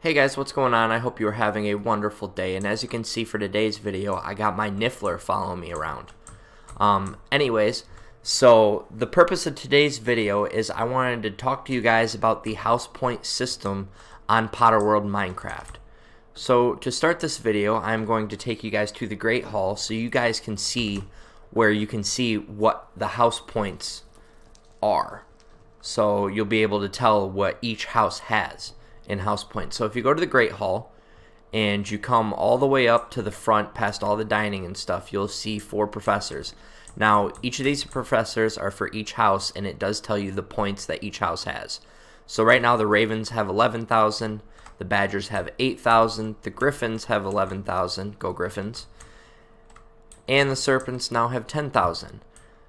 Hey guys, what's going on? I hope you are having a wonderful day, and as you can see for today's video, I got my Niffler following me around. Anyways, so the purpose of today's video is I wanted to talk to you guys about the house point system on Potterworld Minecraft. So to start this video, I'm going to take you guys to the Great Hall so you guys can see where you can see what the house points are. So you'll be able to tell what each house has in house points. So if you go to the Great Hall and you come all the way up to the front past all the dining and stuff, you'll see 4 professors. Now each of these professors are for each house, and it does tell you the points that each house has. So right now the Ravens have 11,000, the Badgers have 8,000, the Griffins have 11,000, go Griffins, and the Serpents now have 10,000.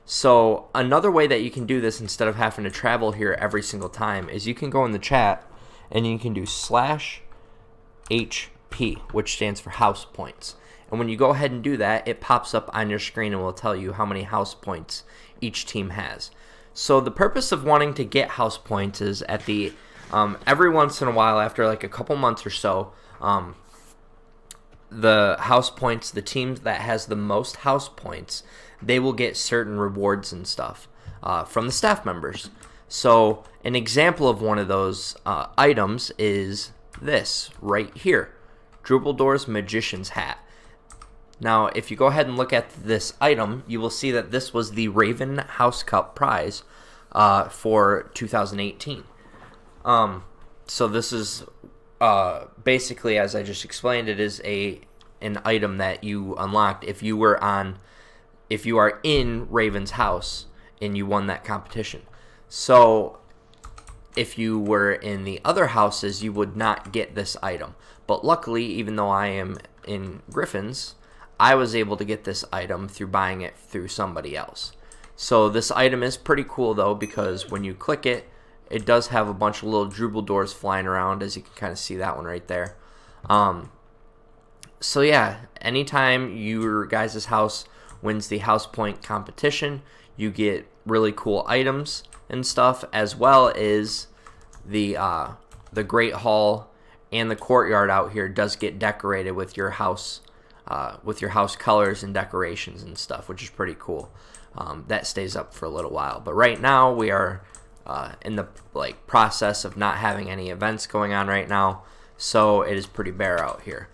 So another way that you can do this instead of having to travel here every single time is you can go in the chat and you can do /HP, which stands for house points. And when you go ahead and do that, it pops up on your screen and will tell you how many house points each team has. So the purpose of wanting to get house points is at the every once in a while, after like a couple months or so, the house points, the team that has the most house points, they will get certain rewards and stuff from the staff members. So an example of one of those items is this right here, Dumbledore's Magician's Hat. Now, if you go ahead and look at this item, you will see that this was the Raven House Cup prize for 2018. So this is basically, as I just explained, it is an item that you unlocked if you are in Raven's house and you won that competition. So if you were in the other houses, you would not get this item. But luckily, even though I am in Griffin's, I was able to get this item through buying it through somebody else. So this item is pretty cool though, because when you click it, it does have a bunch of little Dumbledores flying around, as you can kind of see that one right there. So yeah, anytime your guys' house wins the house point competition, you get really cool items and stuff, as well as the Great Hall and the courtyard out here does get decorated with your house colors and decorations and stuff, which is pretty cool. That stays up for a little while, but right now we are in the process of not having any events going on right now, so it is pretty bare out here.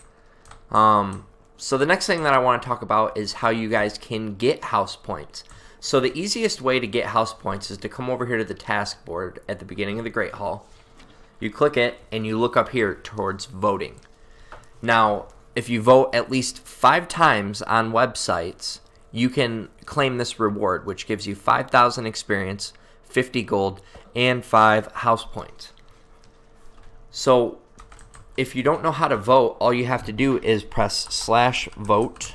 So the next thing that I want to talk about is how you guys can get house points. So the easiest way to get house points is to come over here to the task board at the beginning of the Great Hall. You click it and you look up here towards voting. Now, if you vote at least 5 times on websites, you can claim this reward, which gives you 5,000 experience, 50 gold, and 5 house points. So if you don't know how to vote, all you have to do is press /vote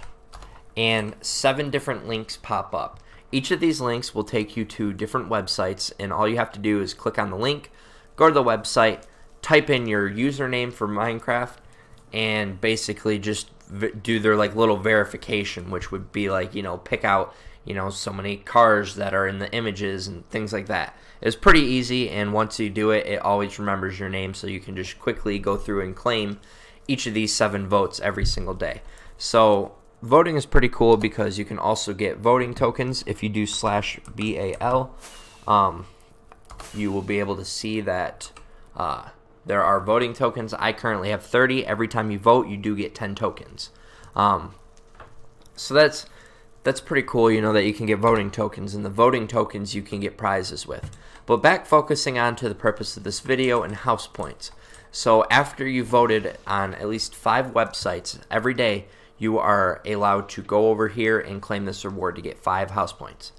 and 7 different links pop up. Each of these links will take you to different websites, and all you have to do is click on the link, go to the website, type in your username for Minecraft, and basically just do their little verification, which would be pick out so many cars that are in the images and things like that. It's pretty easy, and once you do it, it always remembers your name, so you can just quickly go through and claim each of these 7 votes every single day. So voting is pretty cool because you can also get voting tokens. If you do /BAL, you will be able to see that there are voting tokens. I currently have 30. Every time you vote, you do get 10 tokens. So that's pretty cool, that you can get voting tokens, and the voting tokens you can get prizes with. But back focusing on to the purpose of this video and house points. So after you voted on at least 5 websites every day, you are allowed to go over here and claim this reward to get 5 house points.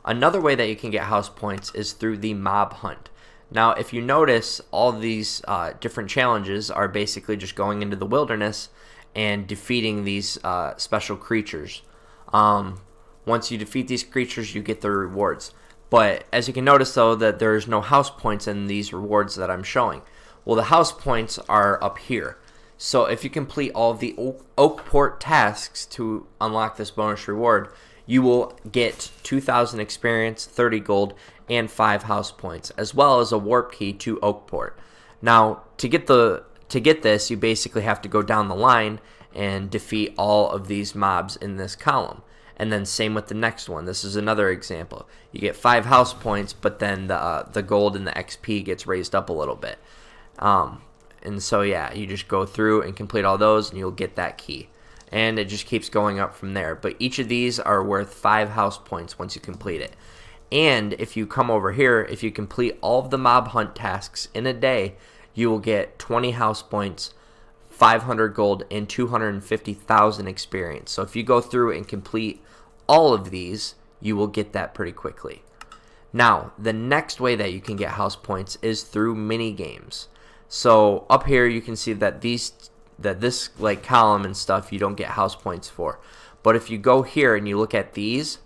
Another way that you can get house points is through the mob hunt. Now, if you notice, all these different challenges are basically just going into the wilderness and defeating these special creatures. Once you defeat these creatures, you get the rewards. But as you can notice, though, that there's no house points in these rewards that I'm showing. Well, the house points are up here. So if you complete all of the Oakport tasks to unlock this bonus reward, you will get 2,000 experience, 30 gold, and 5 house points, as well as a warp key to Oakport. Now, to get the to get this, you basically have to go down the line and defeat all of these mobs in this column. And then same with the next one. This is another example. You get 5 house points, but then the gold and the XP gets raised up a little bit. And so yeah, you just go through and complete all those, and you'll get that key. And it just keeps going up from there. But each of these are worth 5 house points once you complete it. And if you come over here, if you complete all of the mob hunt tasks in a day, you will get 20 house points, 500 gold, and 250,000 experience. So if you go through and complete all of these, you will get that pretty quickly. Now, the next way that you can get house points is through mini games. So up here you can see that this like column and stuff you don't get house points for. But if you go here and you look at these,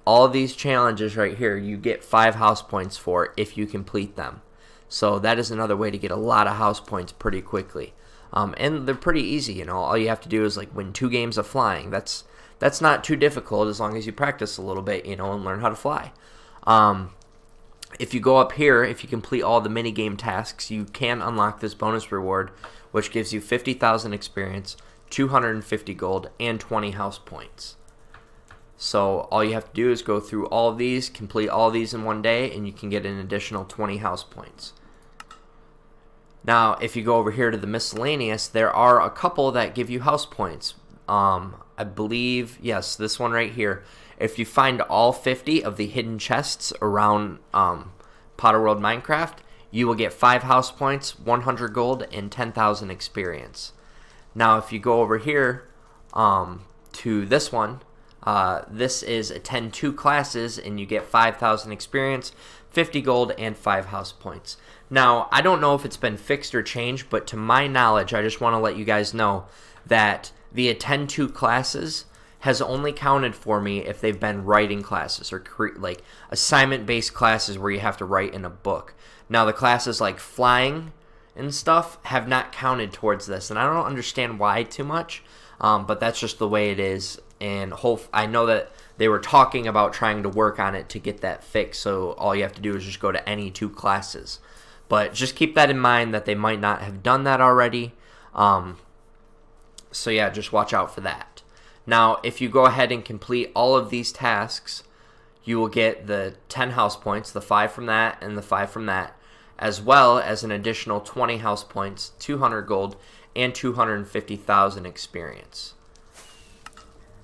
all of these challenges right here, you get 5 house points for if you complete them. So that is another way to get a lot of house points pretty quickly. And they're pretty easy, you know. All you have to do is like win 2 games of flying. That's not too difficult as long as you practice a little bit, you know, and learn how to fly. If you go up here, if you complete all the mini game tasks, you can unlock this bonus reward, which gives you 50,000 experience, 250 gold, and 20 house points. So all you have to do is go through all of these, complete all of these in one day, and you can get an additional 20 house points. Now, if you go over here to the miscellaneous, there are a couple that give you house points. I believe, yes, this one right here. If you find all 50 of the hidden chests around Potterworld Minecraft, you will get 5 house points, 100 gold, and 10,000 experience. Now, if you go over here to this one, this is a 10-2 classes, and you get 5,000 experience, 50 gold, and 5 house points. Now, I don't know if it's been fixed or changed, but to my knowledge, I just want to let you guys know that the Attend to classes has only counted for me if they've been writing classes or like assignment-based classes where you have to write in a book. Now, the classes like flying and stuff have not counted towards this, and I don't understand why too much, but that's just the way it is. And I know that they were talking about trying to work on it to get that fixed, so all you have to do is just go to any 2 classes. But just keep that in mind that they might not have done that already. So yeah, just watch out for that. Now, if you go ahead and complete all of these tasks, you will get the 10 house points, the 5 from that and the 5 from that, as well as an additional 20 house points, 200 gold, and 250,000 experience.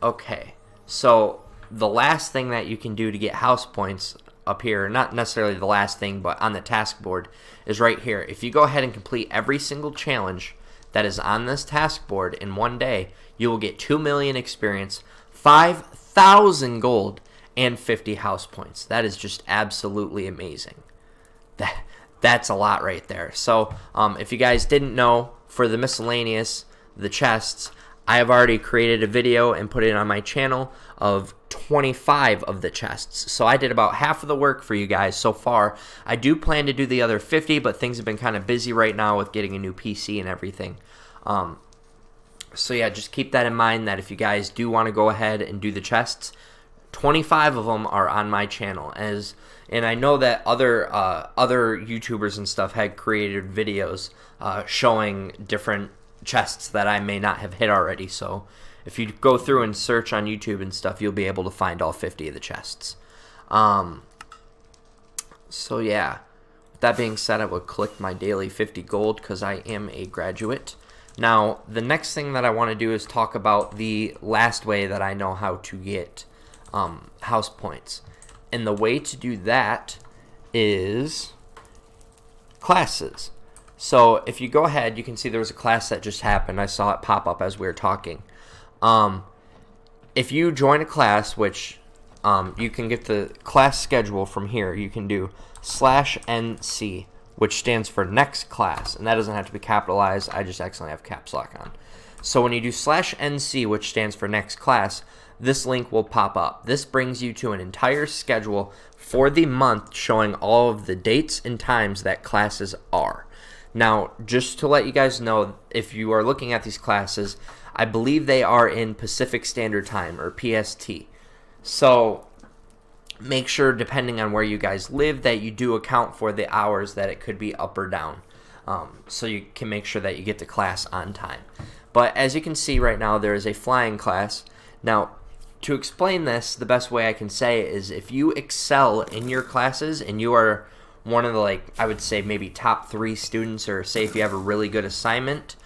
Okay, so the last thing that you can do to get house points up here, not necessarily the last thing, but on the task board, is right here. If you go ahead and complete every single challenge that is on this task board in one day, you will get 2 million experience, 5,000 gold, and 50 house points. That is just absolutely amazing. That's a lot right there. So if you guys didn't know, for the miscellaneous, the chests, I have already created a video and put it on my channel of 25 of the chests. So I did about half of the work for you guys so far. I do plan to do the other 50, but things have been kind of busy right now with getting a new PC and everything. So yeah, just keep that in mind that if you guys do want to go ahead and do the chests, 25 of them are on my channel. And I know that other YouTubers and stuff had created videos showing different chests that I may not have hit already. So if you go through and search on YouTube and stuff, you'll be able to find all 50 of the chests. So yeah, with that being said, I will click my daily 50 gold because I am a graduate. Now, the next thing that I want to do is talk about the last way that I know how to get house points. And the way to do that is classes. So if you go ahead, you can see there was a class that just happened. I saw it pop up as we were talking. If you join a class, which you can get the class schedule from here, you can do /NC, which stands for next class, and that doesn't have to be capitalized. I just accidentally have caps lock on. So when you do /NC, which stands for next class, this link will pop up. This brings you to an entire schedule for the month showing all of the dates and times that classes are. Now, just to let you guys know, if you are looking at these classes, I believe they are in Pacific Standard Time, or PST. So make sure, depending on where you guys live, that you do account for the hours that it could be up or down. so you can make sure that you get to class on time. But as you can see right now, there is a flying class. Now, to explain this, the best way I can say it is if you excel in your classes and you are one of the, like, I would say maybe top 3 students, or say if you have a really good assignment,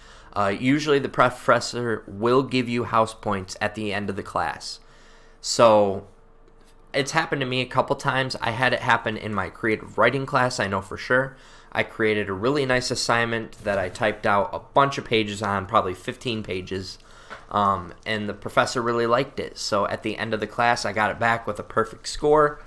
usually the professor will give you house points at the end of the class. So it's happened to me a couple times. I had it happen in my creative writing class, I know for sure. I created a really nice assignment that I typed out a bunch of pages on, probably 15 pages, and the professor really liked it. So at the end of the class, I got it back with a perfect score,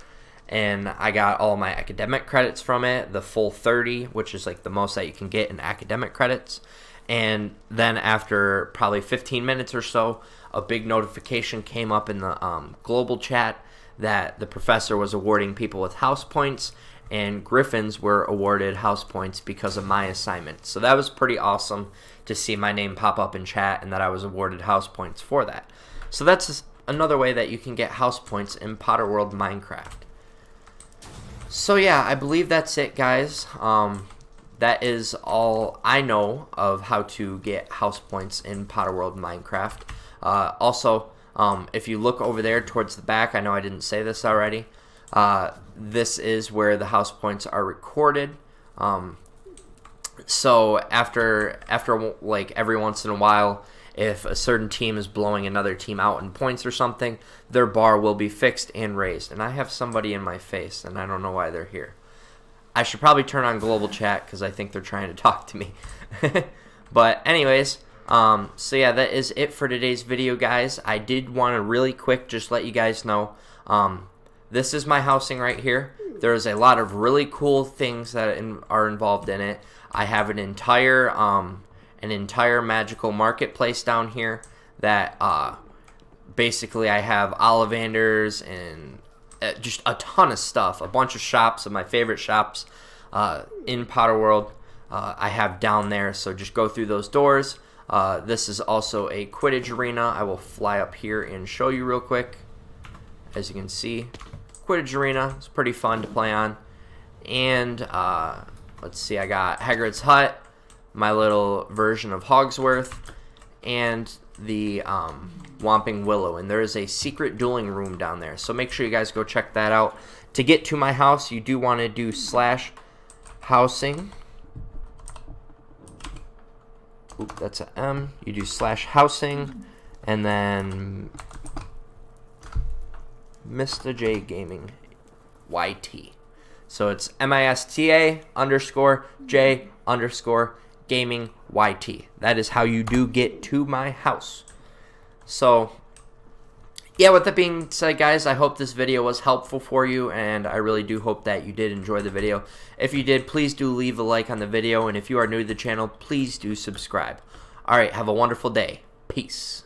and I got all my academic credits from it, the full 30, which is like the most that you can get in academic credits. And then after probably 15 minutes or so, a big notification came up in the global chat that the professor was awarding people with house points, and Griffins were awarded house points because of my assignment. So that was pretty awesome to see my name pop up in chat and that I was awarded house points for that. So that's another way that you can get house points in Potterworld Minecraft. So yeah, I believe that's it, guys. That is all I know of how to get house points in Potterworld Minecraft. Also, if you look over there towards the back, I know I didn't say this already, this is where the house points are recorded. So after like every once in a while, if a certain team is blowing another team out in points or something, their bar will be fixed and raised. And I have somebody in my face, and I don't know why they're here. I should probably turn on global chat because I think they're trying to talk to me. But anyways, so yeah, that is it for today's video, guys. I did want to really quick just let you guys know, this is my housing right here. There's a lot of really cool things that are involved in it. I have an entire magical marketplace down here that basically I have Ollivanders and just a ton of stuff, a bunch of shops of my favorite shops in Potterworld I have down there. So just go through those doors. This is also a Quidditch Arena. I will fly up here and show you real quick. As you can see, Quidditch Arena is pretty fun to play on. And let's see, I got Hagrid's Hut, my little version of Hogsworth, and the Whomping Willow. And there is a secret dueling room down there, so make sure you guys go check that out. To get to my house, you do want to do /housing. Oop, that's an M. You do /housing, and then Mr. J Gaming YT. So it's MISTA_J_Gaming YT. That is how you do get to my house. So yeah, with that being said, guys, I hope this video was helpful for you, and I really do hope that you did enjoy the video. If you did, please do leave a like on the video, and if you are new to the channel, please do subscribe. Alright, have a wonderful day. Peace.